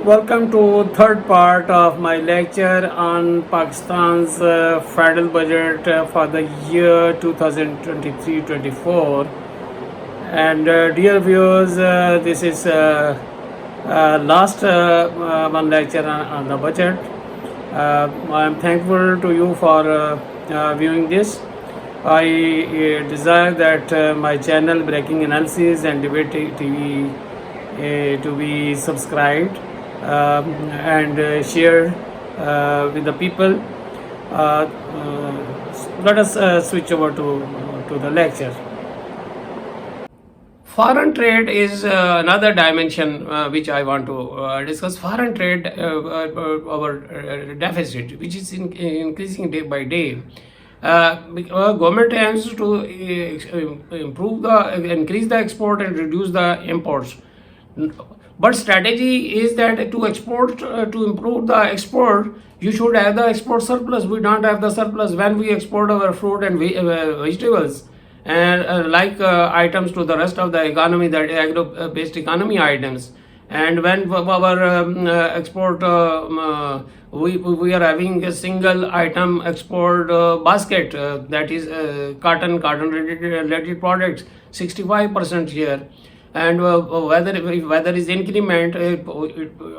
Welcome to third part of my lecture on Pakistan's federal budget for the year 2023-24. And dear viewers, this is last one lecture on the budget. I am thankful to you for viewing this. I desire that my channel Breaking Analysis and Debate TV to be subscribed and shared with the people. Let us switch over to the lecture. Foreign trade is another dimension which I want to discuss. Foreign trade, our deficit, which is increasing day by day. Government aims to increase the export and reduce the imports. But strategy is that to export, to improve the export, you should have the export surplus. We don't have the surplus when we export our fruit and vegetables and items to the rest of the economy, that agro-based economy items. And when our export, we are having a single item export basket, that is cotton related products, 65% here. And whether is increment,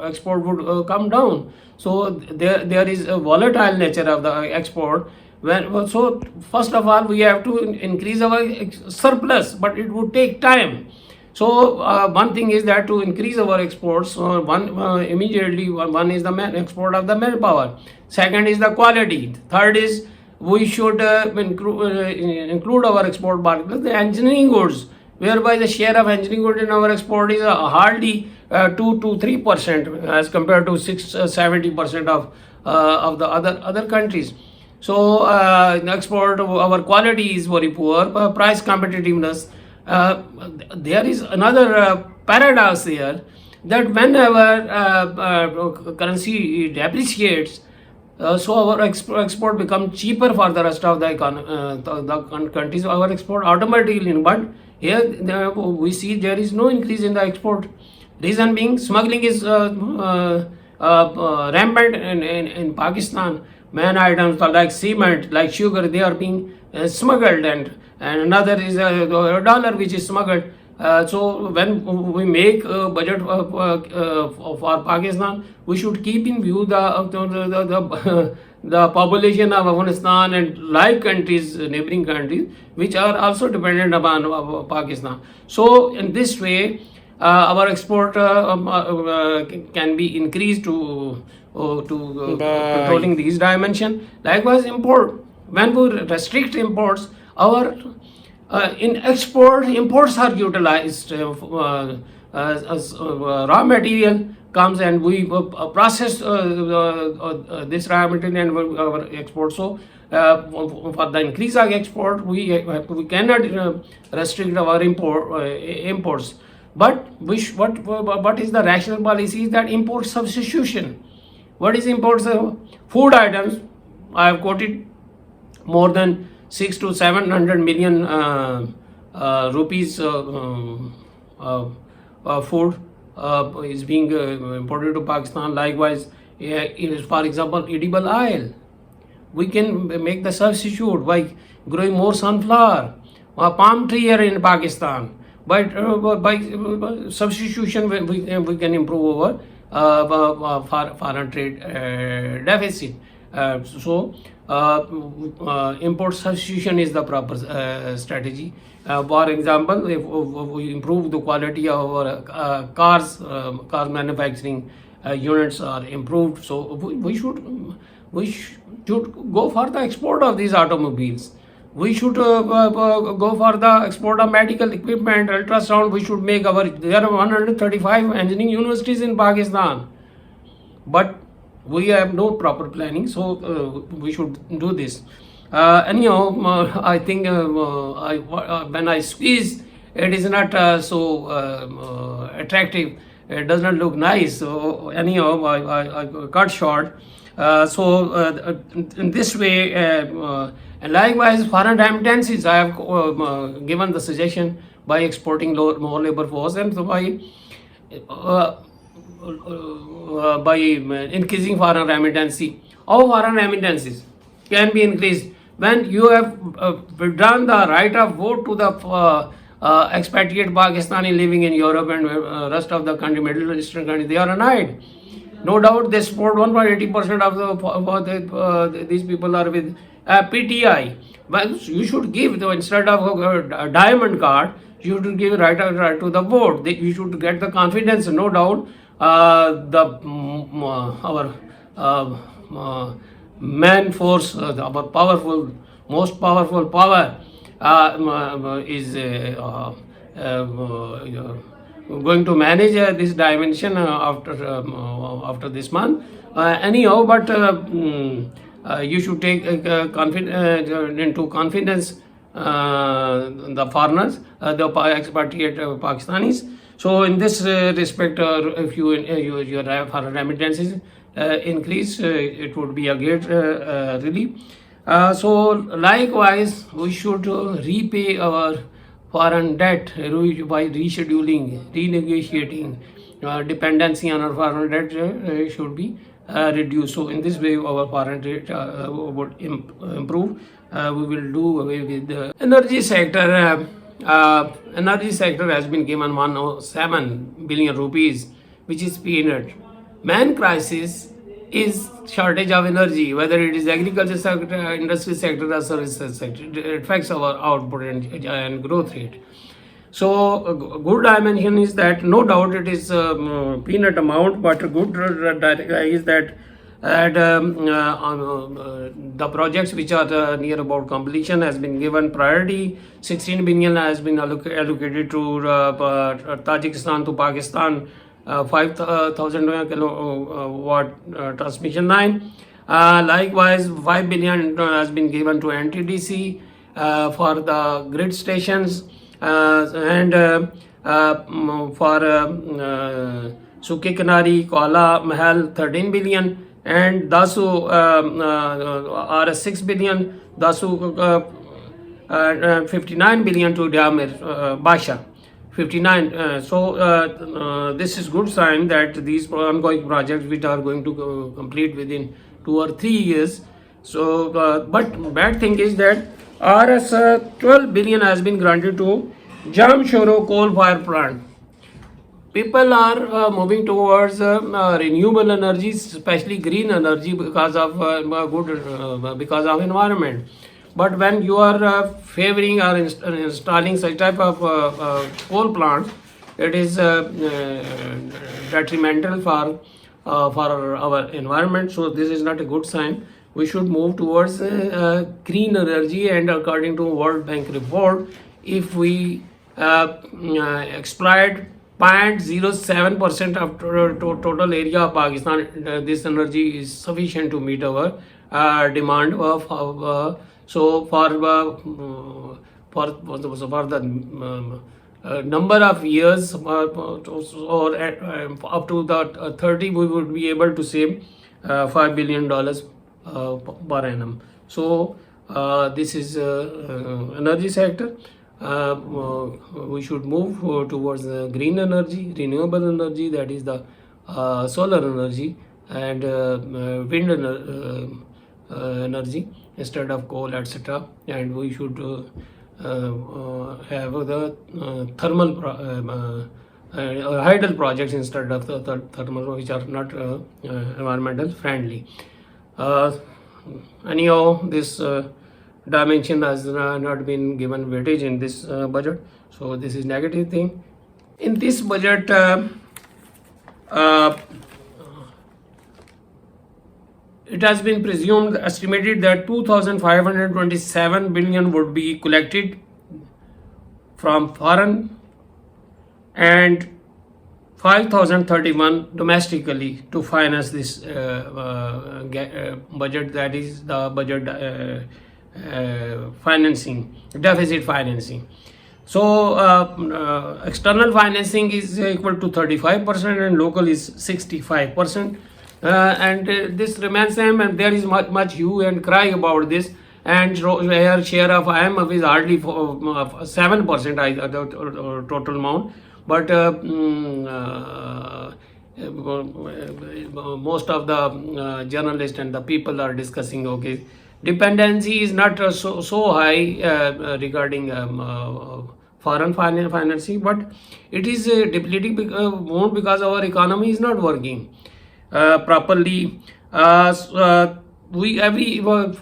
export would come down. So there is a volatile nature of the export. So first of all, we have to increase our surplus, but it would take time. So one thing is that to increase our exports, immediately one is the export of the manpower. Second is the quality. Third is we should include our export market, the engineering goods, whereby the share of engineering goods in our export is hardly 2 to 3% as compared to 70% of the other countries. So export, our quality is very poor, price competitiveness. There is another paradox here, that whenever currency depreciates, so our export becomes cheaper for the rest of the countries. Our export automatically, but here we see there is no increase in the export. Reason being, smuggling is rampant in Pakistan. Main items like cement, like sugar, they are being smuggled, and another is a dollar which is smuggled. So when we make a budget for Pakistan, we should keep in view the population of Afghanistan and like countries, neighboring countries, which are also dependent upon Pakistan. So in this way, our export can be increased to controlling these dimensions. Likewise, import. When we restrict imports, our in export, imports are utilized as raw material comes, and we process this raw material and our export. So for the increase of export, we cannot restrict our imports. But what is the rational policy is that import substitution. What is imports? Food items. I have quoted more than 600 to 700 million rupees food is being imported to Pakistan. Likewise, for example, edible oil. We can make the substitute by growing more sunflower, palm tree here in Pakistan. By substitution, we can improve our foreign trade deficit. So import substitution is the proper strategy. For example, if we improve the quality of our car manufacturing units are improved, so we should go for the export of these automobiles. We should go for the export of medical equipment, ultrasound. We should make there are 135 engineering universities in Pakistan, but we have no proper planning, so we should do this. Anyhow, I think when I squeeze, it is not so attractive. It does not look nice. So anyhow, I cut short. So in this way, and likewise, foreign remittances, I have given the suggestion by exporting more labor force, and so by by increasing foreign remittance. How foreign remittances can be increased? When you have withdrawn the right of vote to the expatriate Pakistani living in Europe and rest of the country, Middle Eastern country, they are annoyed. No doubt they support 1.80% of these people are with PTI. But you should give, instead of a diamond card, you should give right to the vote. You should get the confidence, no doubt. Our man force, our powerful, most powerful power is going to manage this dimension after this month. Anyhow, but you should take into confidence the foreigners, the expatriate Pakistanis. So in this respect, if your foreign remittances increase, it would be a great relief. So likewise, we should repay our foreign debt by rescheduling, renegotiating. Dependency on our foreign debt should be reduced. So in this way, our foreign debt would improve. We will do away with the energy sector. Energy sector has been given 107 billion rupees, which is peanut. Main crisis is shortage of energy, whether it is agriculture sector, industry sector, or services sector. It affects our output and growth rate. So a good dimension is that no doubt it is peanut amount, but a good is that the projects which are near about completion has been given priority. 16 billion has been allocated to Tajikistan to Pakistan, 5,000 kilowatt transmission line. Likewise, 5 billion has been given to NTDC for the grid stations, and for Suki Kanari, Kuala Mahal, 13 billion, and Dasu are 6 billion, Dasu 59 billion to Diamir, Basha. 59. So this is good sign that these ongoing projects which are going to complete within 2 or 3 years. So but bad thing is that RS 12 billion has been granted to Jamshoro coal fire plant. People are moving towards renewable energy, especially green energy, because of because of environment. But when you are favoring or installing such type of coal plants, it is detrimental for our environment. So this is not a good sign. We should move towards green energy, and according to World Bank report, if we exploit 0.07% of total area of Pakistan, this energy is sufficient to meet our demand of so for the number of years or up to the 30, we would be able to save $5 billion per annum. So this is energy sector. We should move towards green energy, renewable energy, that is the solar energy and wind energy instead of coal, etc. And we should have the thermal hydel projects instead of the thermal, which are not environmental friendly. Anyhow, this dimension has not been given weightage in this budget, so this is negative thing. In this budget, it has been estimated that 2,527 billion would be collected from foreign and 5,031 domestically to finance this budget, that is the budget financing, deficit financing. So external financing is equal to 35% and local is 65%. And this remains same, and there is much hue and cry about this, and here share of IMF is hardly 7% total amount, but most of the journalists and the people are discussing, okay, dependency is not so high regarding foreign financing, but it is depleting more because our economy is not working properly. We every for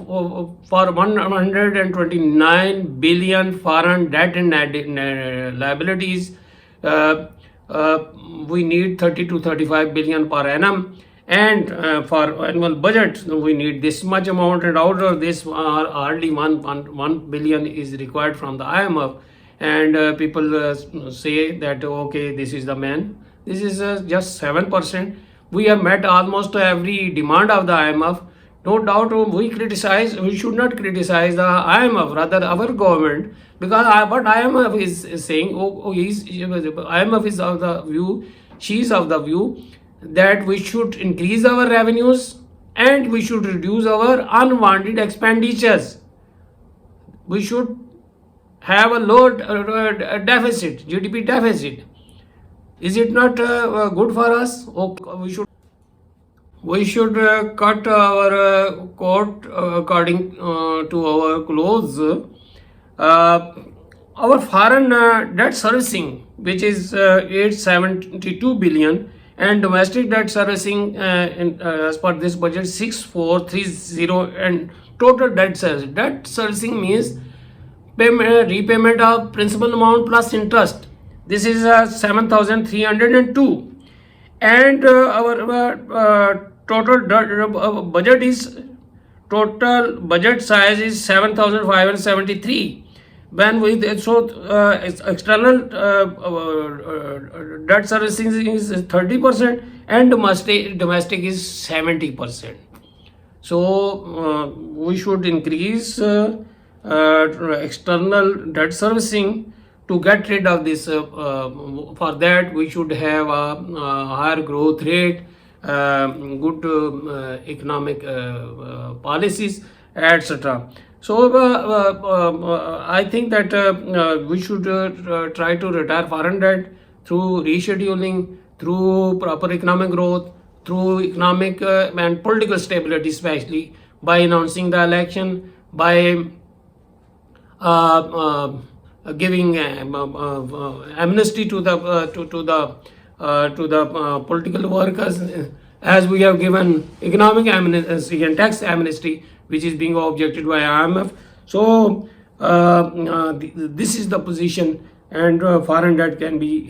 129 billion foreign debt and liabilities, uh, uh, we need 30 to 35 billion per annum, and for annual budget we need this much amount, and out of this hardly 1 billion is required from the IMF. And people say that okay, this is the man, this is just 7%. We have met almost every demand of the IMF. No doubt we should not criticize the IMF, rather our government, because what IMF is saying, IMF is of the view, she is of the view that we should increase our revenues and we should reduce our unwanted expenditures. We should have a low deficit, GDP deficit. Is it not good for us? We should cut our coat according to our clothes. Our foreign debt servicing, which is 872 billion, and domestic debt servicing as per this budget 6430, and total debt servicing means repayment of principal amount plus interest. This is 7,302, and our total budget size is 7,573. When we external debt servicing is 30%, and domestic is 70%. So we should increase external debt servicing to get rid of this. For that we should have a higher growth rate, good economic policies, etc. So I think that we should try to retire foreign debt through rescheduling, through proper economic growth, through economic and political stability, especially by announcing the election, by giving amnesty to the political workers, as we have given economic amnesty and tax amnesty, which is being objected by IMF. So this is the position, and foreign debt can be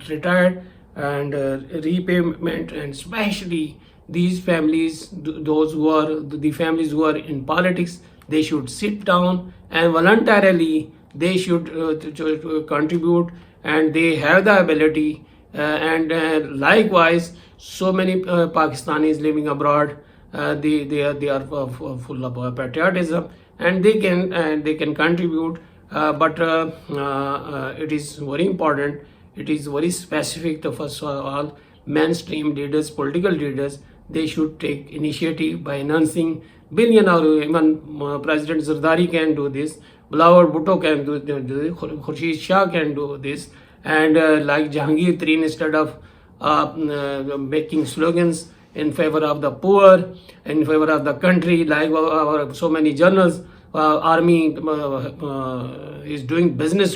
retired, and repayment, and especially these families, those who are the families who are in politics, they should sit down and voluntarily they should contribute, and they have the ability. And likewise, so many Pakistanis living abroad, they are full of patriotism, and they can contribute. But it is very important. It is very specific to, first of all, mainstream leaders, political leaders. They should take initiative by announcing billion, or even President Zardari can do this, Bilawal Bhutto can do this, Khurshid Shah can do this, and like Jahangir Tareen, instead of making slogans in favor of the poor, in favor of the country, like our so many journals, army is doing good business,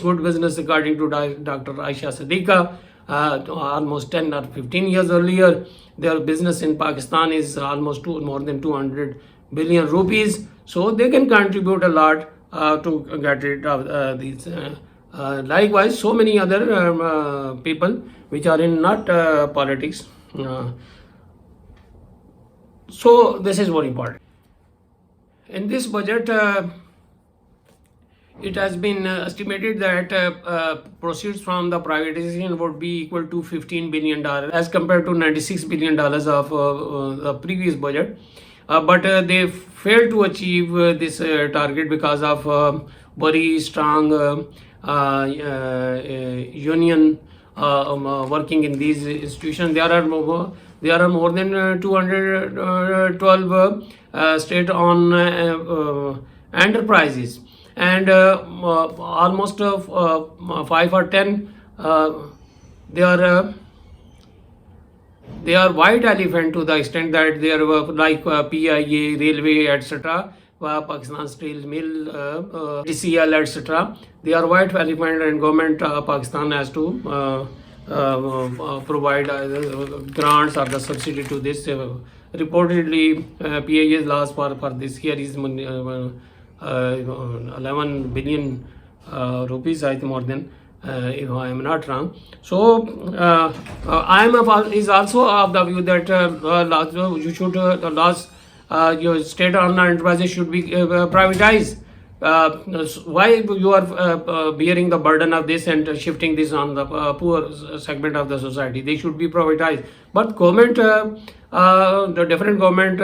according to Dr. Aisha Siddiqa. Almost 10 or 15 years earlier, their business in Pakistan is almost more than 200 billion rupees. So they can contribute a lot to get rid of these. Likewise, so many other people which are in not politics. So this is very important. In this budget, it has been estimated that proceeds from the privatization would be equal to $15 billion as compared to $96 billion of the previous budget. But they failed to achieve this target because of very strong union working in these institutions. There are more than 212 state-owned enterprises, and almost 5 or 10 they are they are white elephant to the extent that they are like PIA, railway, etc. Pakistan Steel Mill, DCL, etc. They are white elephant, and government Pakistan has to provide grants or the subsidy to this. Reportedly, PIA's loss for this year is 11 billion rupees, I think, more than, if I am not wrong. So IMF is also of the view that you should your state-owned enterprises should be privatized. Why you are bearing the burden of this and shifting this on the poor segment of the society? They should be privatized. But government, the different government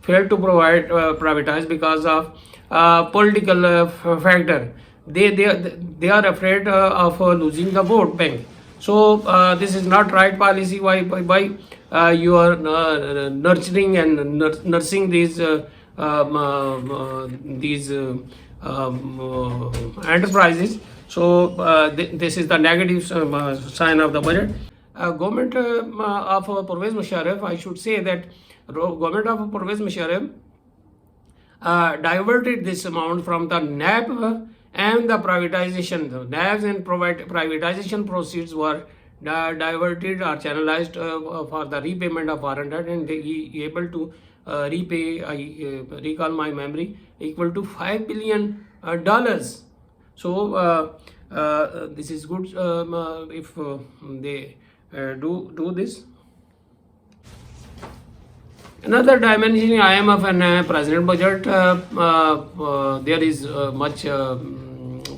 failed to provide privatize because of political factor. They are afraid of losing the vote bank. So this is not right policy. Why you are nurturing and nursing these enterprises. So this is the negative sign of the budget. Government of Pervez Musharraf, I should say that government of Pervez Musharraf diverted this amount from the NAB and the privatization. The NABs and privatization proceeds were diverted or channelized for the repayment of foreign debt, and he able to repay, I recall my memory, equal to $5 billion. So this is good if they do this. Another dimension in IMF and President budget, there is much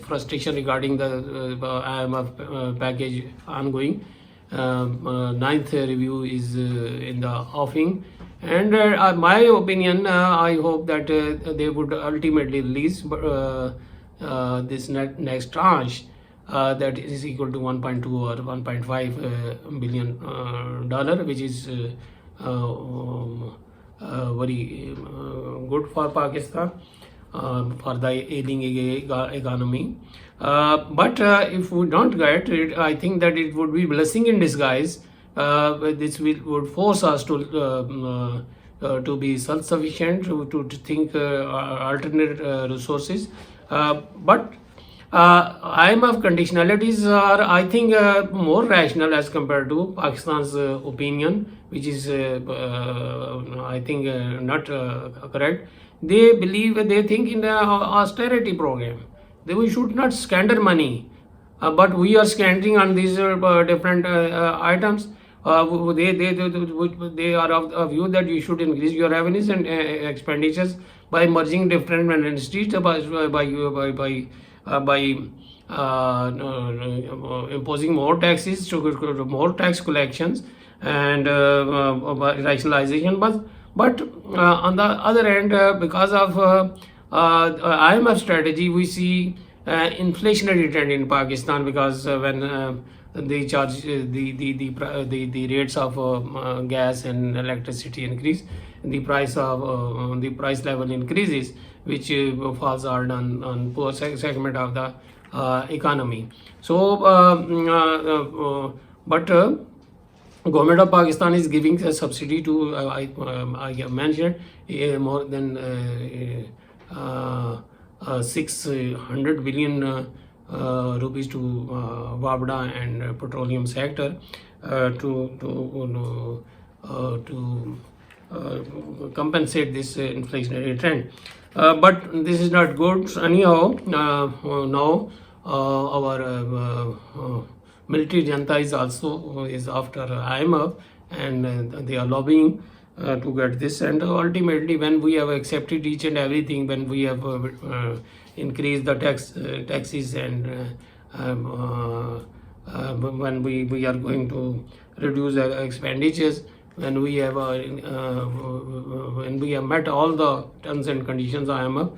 frustration regarding the IMF package ongoing. Ninth review is in the offing, and my opinion, I hope that they would ultimately release this next tranche that is equal to 1.2 or 1.5 billion dollar, which is very good for Pakistan, for the aiding economy. But if we don't get it, I think that it would be blessing in disguise. This would force us to be self-sufficient, to think alternate resources. But IMF conditionalities are, I think, more rational as compared to Pakistan's opinion, which is, I think, not correct. They think in the austerity program. We should not scatter money, but we are scattering on these different items. They are of the view that you should increase your revenues and expenditures by merging different ministries, by imposing more taxes, to more tax collections, and rationalization. But on the other hand, because of IMF strategy, we see inflationary trend in Pakistan, because when they charge the rates of gas and electricity increase, the price level increases, which falls hard on poor segment of the economy. So but government of Pakistan is giving a subsidy to, I have mentioned, more than 600 billion rupees to WABDA and petroleum sector to compensate this inflationary trend. But this is not good. Anyhow, now our military junta is also after IMF, and they are lobbying to get this. And ultimately, when we have accepted each and everything, when we have increased the taxes, and when we are going to reduce expenditures, when we have met all the terms and conditions of IMF,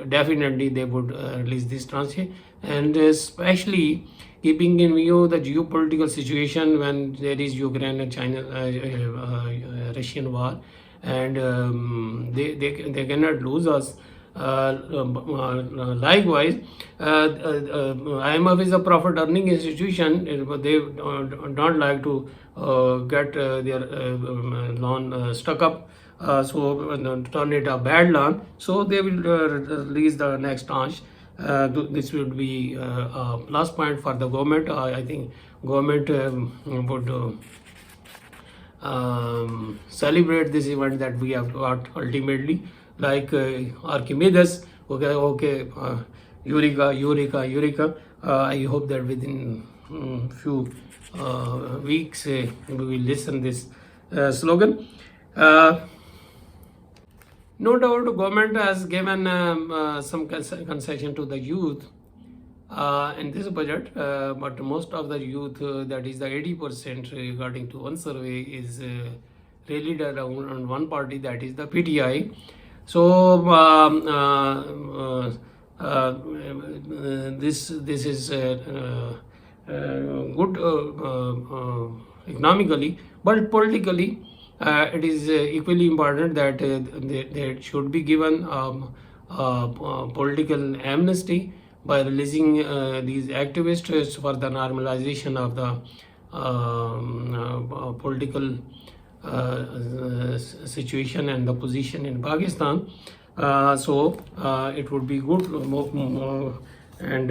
definitely they would release this tranche. And especially keeping in view the geopolitical situation, when there is Ukraine and China Russian war, and they cannot lose us Likewise, IMF is a profit earning institution. They don't like to get their loan stuck up, so turn it a bad loan. So they will release the next tranche. This would be a plus point for the government. I think government would celebrate this event that we have got ultimately, like Archimedes. Okay, Eureka. I hope that within few weeks we will listen this slogan. No doubt, government has given some concession to the youth in this budget, but most of the youth, that is the 80%, regarding to one survey, is really on one party, that is the PTI. So this is good economically, but politically it is equally important that there should be given political amnesty by releasing these activists for the normalization of the political situation and the position in Pakistan. So it would be good and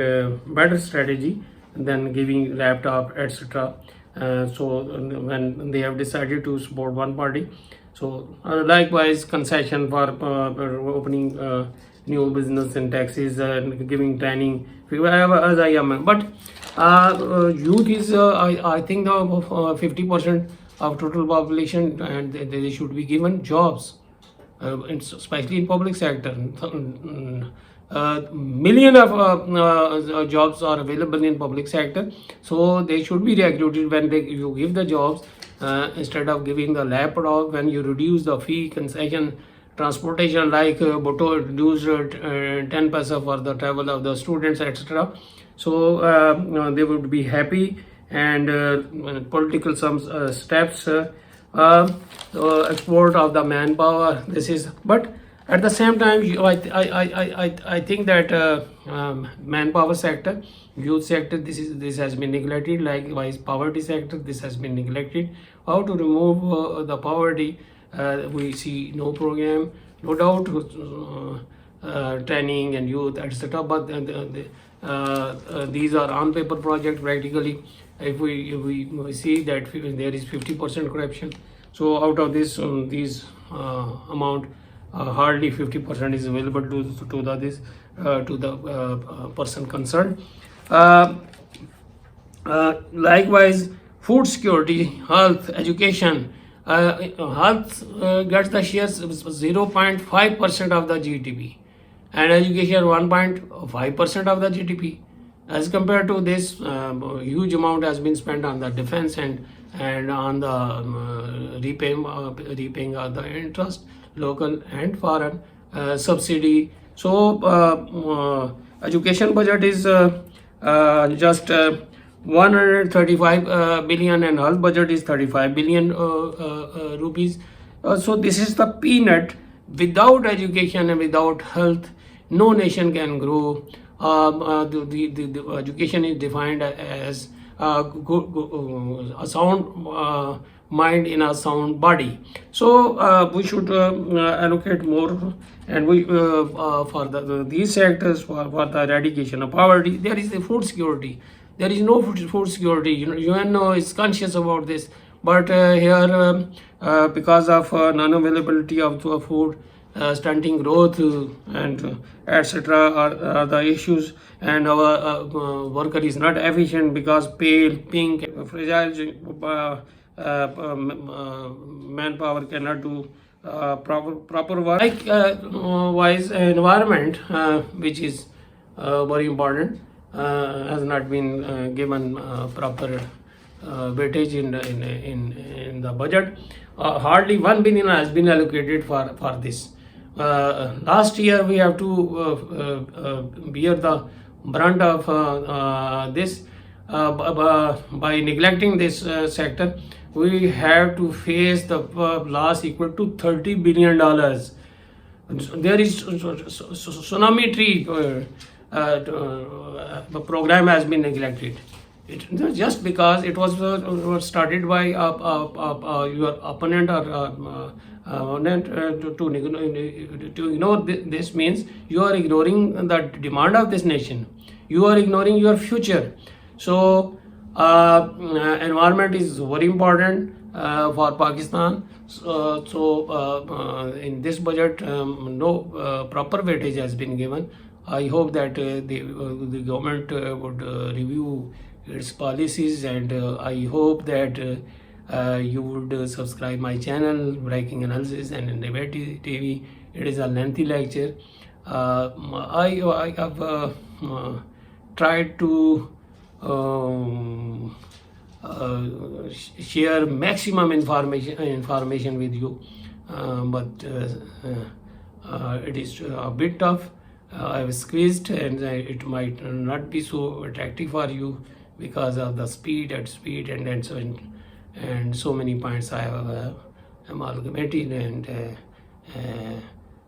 better strategy than giving laptop, etc. So when they have decided to support one party, so likewise concession for opening new business and taxes and giving training, as I am. But youth is I think the 50% of total population, and they should be given jobs, especially in public sector. Million of jobs are available in public sector, so they should be recruited when you give the jobs, instead of giving the laptop. When you reduce the fee concession, transportation, like Bhutto reduced 10 paisa for the travel of the students, etc. So they would be happy. And political some steps, export of the manpower, this is. But at the same time, I think that manpower sector, youth sector, this has been neglected. Likewise, poverty sector, this has been neglected. How to remove the poverty? We see no program, no doubt, training and youth, etc. But these are on paper projects. Practically, if we see that there is 50% corruption, so out of this these amount, hardly 50% is available to the person concerned. Likewise, food security, health, education. Health gets the shares 0.5% of the GDP, and education 1.5% of the GDP. As compared to this, huge amount has been spent on the defense and on the repaying of the interest, local and foreign subsidy. So education budget is just 135 billion, and health budget is 35 billion rupees. So this is the peanut. Without education and without health, no nation can grow. The education is defined as a sound mind in a sound body. So we should allocate more, and we for these sectors, for the eradication of poverty. There is the food security. There is no food security. UNO is conscious about this, but here because of non-availability of food, stunting growth, and etc. are the issues, and our worker is not efficient because pale, pink, fragile manpower cannot do proper work. Likewise, environment, which is very important, has not been given proper weightage in the budget. Hardly 1 billion has been allocated for this. Last year we have to bear the brunt of this. By neglecting this sector, we have to face the loss equal to $30 billion. There is tsunami tree program has been neglected. Just because it was started by your opponent or opponent to ignore this means you are ignoring the demand of this nation. You are ignoring your future. So environment is very important for Pakistan. In this budget, no proper weightage has been given. I hope that the government would review its policies, and I hope that you would subscribe my channel, Breaking Analysis and Debate TV. It is a lengthy lecture. I have tried to share maximum information with you, but it is a bit tough. I was squeezed, and it might not be so attractive for you because of the speed and so many points I have amalgamated and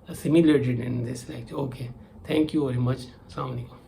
assimilated in this lecture. Okay, thank you very much. Assalamu alaikum.